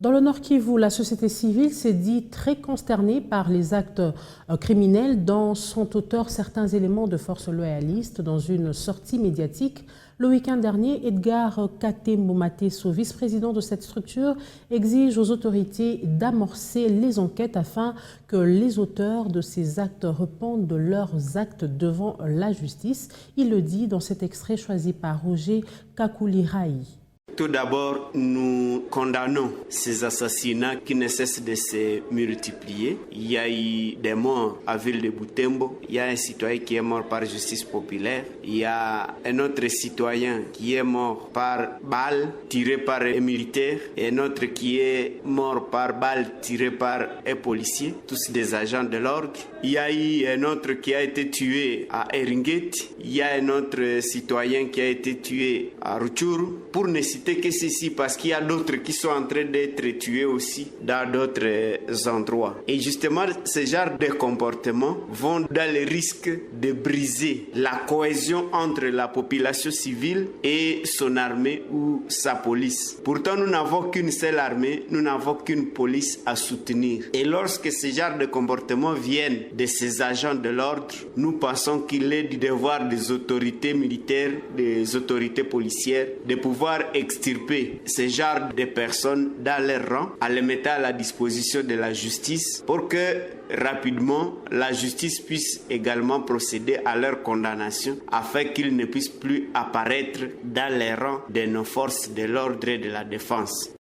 Dans le Nord Kivu, la société civile s'est dit très consternée par les actes criminels dont sont auteurs certains éléments de forces loyalistes. Dans une sortie médiatique, le week-end dernier, Edgar Katembo-Mateso, vice-président de cette structure, exige aux autorités d'amorcer les enquêtes afin que les auteurs de ces actes répondent de leurs actes devant la justice. Il le dit dans cet extrait choisi par Roger Kakuliraï. Tout d'abord, nous condamnons ces assassinats qui ne cessent de se multiplier. Il y a eu des morts à Ville de Butembo. Il y a un citoyen qui est mort par justice populaire. Il y a un autre citoyen qui est mort par balle tirée par un militaire. Et un autre qui est mort par balle tirée par un policier. Tous des agents de l'ordre. Il y a eu un autre qui a été tué à Eringuet. Il y a un autre citoyen qui a été tué à Rutshuru. Pour ne citer que ceci, parce qu'il y a d'autres qui sont en train d'être tués aussi dans d'autres endroits. Et justement, ce genre de comportements vont dans le risque de briser la cohésion entre la population civile et son armée ou sa police. Pourtant, nous n'avons qu'une seule armée, nous n'avons qu'une police à soutenir. Et lorsque ce genre de comportements viennent de ces agents de l'ordre, nous pensons qu'il est du devoir des autorités militaires, des autorités policières, de pouvoir extirper ce genre de personnes dans leur rang, en les mettant à la disposition de la justice pour que rapidement la justice puisse également procéder à leur condamnation afin qu'ils ne puissent plus apparaître dans les rangs de nos forces de l'ordre et de la défense.